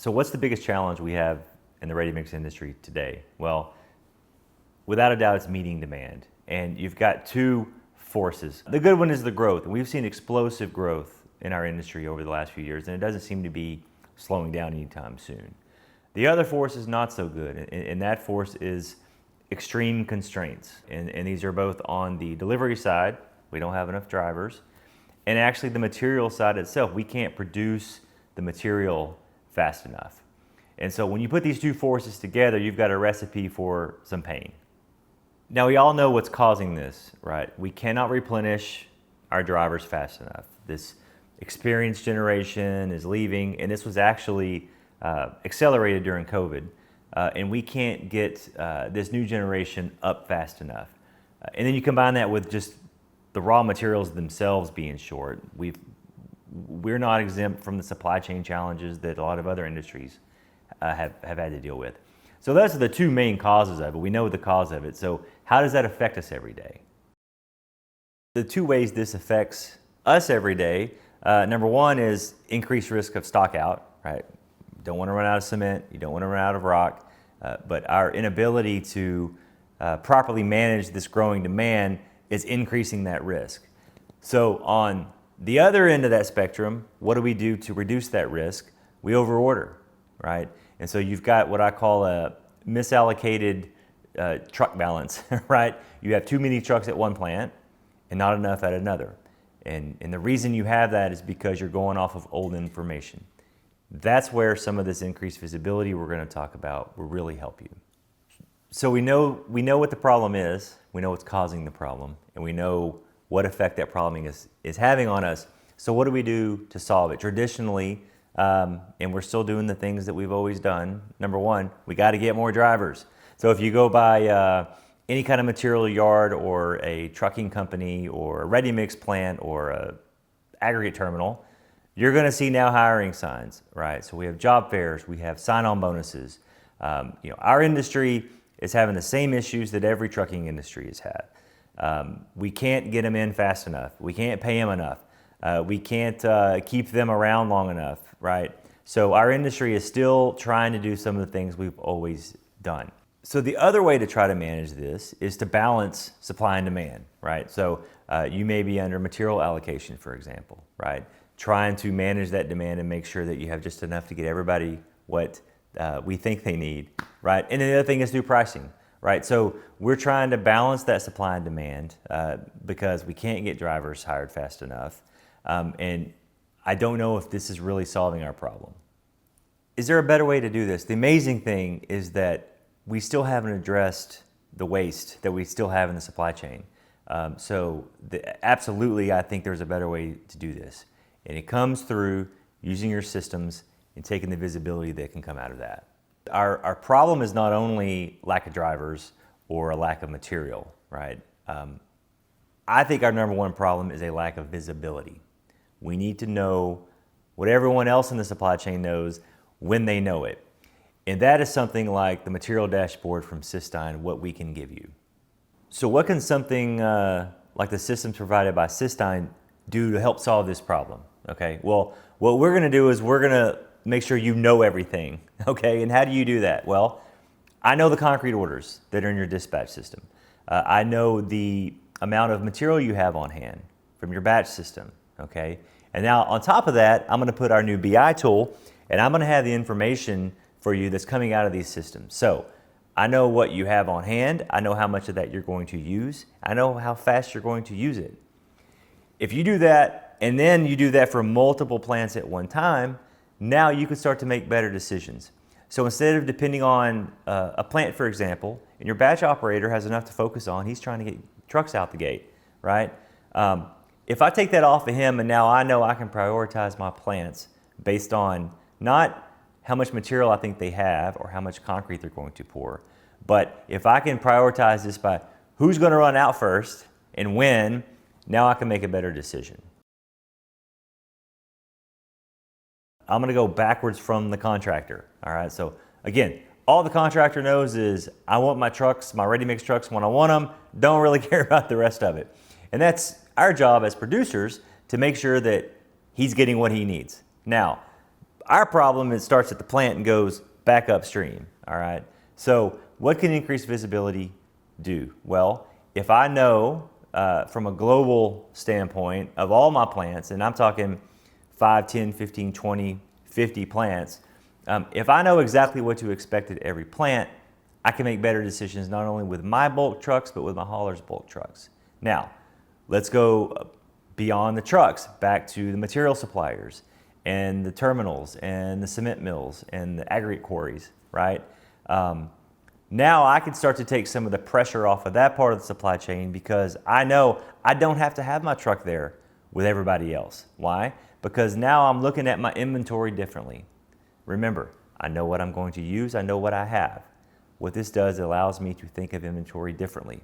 So what's the biggest challenge we have in the ready-mix industry today? Well, without a doubt, it's meeting demand. And you've got two forces. The good one is the growth. And we've seen explosive growth in our industry over the last few years, and it doesn't seem to be slowing down anytime soon. The other force is not so good, and that force is extreme constraints. And these are both on the delivery side. We don't have enough drivers. And actually the material side itself, we can't produce the material fast enough. And so when you put these two forces together, you've got a recipe for some pain. Now we all know what's causing this, right? We cannot replenish our drivers fast enough. This experienced generation is leaving, and this was actually accelerated during COVID. And we can't get this new generation up fast enough. And then you combine that with just the raw materials themselves being short. We're not exempt from the supply chain challenges that a lot of other industries have had to deal with. So those are the two main causes of it. We know the cause of it. So how does that affect us every day? The two ways this affects us every day, number one is increased risk of stock out, right? You don't want to run out of cement, you don't want to run out of rock, but our inability to properly manage this growing demand is increasing that risk. So on the other end of that spectrum, what do we do to reduce that risk? We overorder, right? And so you've got what I call a misallocated truck balance, right? You have too many trucks at one plant and not enough at another. And the reason you have that is because you're going off of old information. That's where some of this increased visibility we're going to talk about will really help you. So we know what the problem is, we know what's causing the problem, and we know what effect that problem is having on us. So what do we do to solve it? Traditionally, and we're still doing the things that we've always done. Number one, we got to get more drivers. So if you go by any kind of material yard or a trucking company or a ready-mix plant or a aggregate terminal, you're going to see now hiring signs, right? So we have job fairs, we have sign-on bonuses. Our industry is having the same issues that every trucking industry has had. We can't get them in fast enough. We can't pay them enough. We can't keep them around long enough, right? So our industry is still trying to do some of the things we've always done. So the other way to try to manage this is to balance supply and demand, right? So you may be under material allocation, for example, right? Trying to manage that demand and make sure that you have just enough to get everybody what we think they need, right? And the other thing is through pricing, right? So we're trying to balance that supply and demand because we can't get drivers hired fast enough. And I don't know if this is really solving our problem. Is there a better way to do this? The amazing thing is that we still haven't addressed the waste that we still have in the supply chain. Absolutely, I think there's a better way to do this. And it comes through using your systems and taking the visibility that can come out of that. Our problem is not only lack of drivers or a lack of material, right? I think our number one problem is a lack of visibility. We need to know what everyone else in the supply chain knows when they know it. And that is something like the material dashboard from Systine, what we can give you. So what can something like the systems provided by Systine do to help solve this problem? Okay, well, what we're gonna do is we're gonna make sure you know everything, okay? And how do you do that? Well, I know the concrete orders that are in your dispatch system. I know the amount of material you have on hand from your batch system, okay? And now on top of that, I'm gonna put our new BI tool, and I'm gonna have the information for you that's coming out of these systems. So I know what you have on hand, I know how much of that you're going to use, I know how fast you're going to use it. If you do that, and then you do that for multiple plants at one time, now you can start to make better decisions. So instead of depending on a plant, for example, and your batch operator has enough to focus on, he's trying to get trucks out the gate, right? If I take that off of him and now I know I can prioritize my plants based on not how much material I think they have or how much concrete they're going to pour, but if I can prioritize this by who's going to run out first and when, now I can make a better decision. I'm going to go backwards from the contractor. All right. So again, all the contractor knows is I want my trucks, my ready-mix trucks when I want them. Don't really care about the rest of it. And that's our job as producers to make sure that he's getting what he needs. Now, Our problem, it starts at the plant and goes back upstream, all right? So what can increased visibility do? Well, if I know from a global standpoint of all my plants, and I'm talking 5, 10, 15, 20, 50 plants, if I know exactly what to expect at every plant, I can make better decisions not only with my bulk trucks, but with my haulers' bulk trucks. Now, let's go beyond the trucks, back to the material suppliers and the terminals and the cement mills and the aggregate quarries, right? Now I can start to take some of the pressure off of that part of the supply chain because I know I don't have to have my truck there with everybody else. Why? Because now I'm looking at my inventory differently. Remember, I know what I'm going to use, I know what I have. What this does, it allows me to think of inventory differently.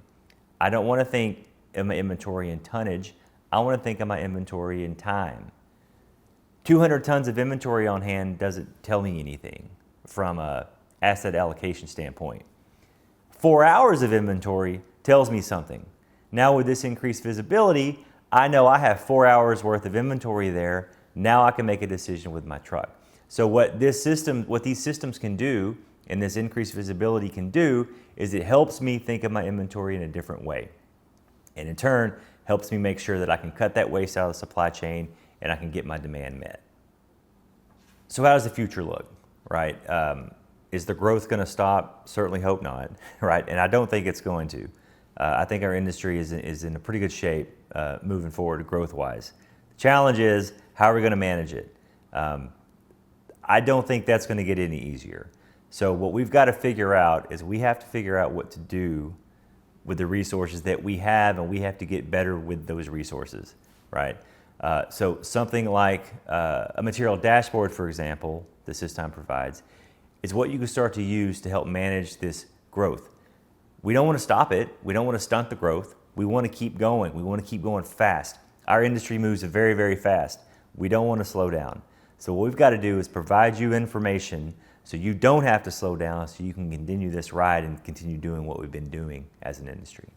I don't want to think of my inventory in tonnage, I want to think of my inventory in time. 200 tons of inventory on hand doesn't tell me anything from an asset allocation standpoint. 4 hours of inventory tells me something. Now with this increased visibility, I know I have 4 hours worth of inventory there. Now I can make a decision with my truck. So what these systems can do, and this increased visibility can do, is it helps me think of my inventory in a different way. And in turn, helps me make sure that I can cut that waste out of the supply chain and I can get my demand met. So how does the future look, right? Is the growth going to stop? Certainly hope not, right? And I don't think it's going to. I think our industry is in a pretty good shape moving forward growth-wise. The challenge is, how are we going to manage it? I don't think that's going to get any easier. So what we've got to figure out is we have to figure out what to do with the resources that we have, and we have to get better with those resources, right? So something like a material dashboard, for example, that Systine provides, is what you can start to use to help manage this growth. We don't want to stop it. We don't want to stunt the growth. We want to keep going. We want to keep going fast. Our industry moves very, very fast. We don't want to slow down. So what we've got to do is provide you information so you don't have to slow down, so you can continue this ride and continue doing what we've been doing as an industry.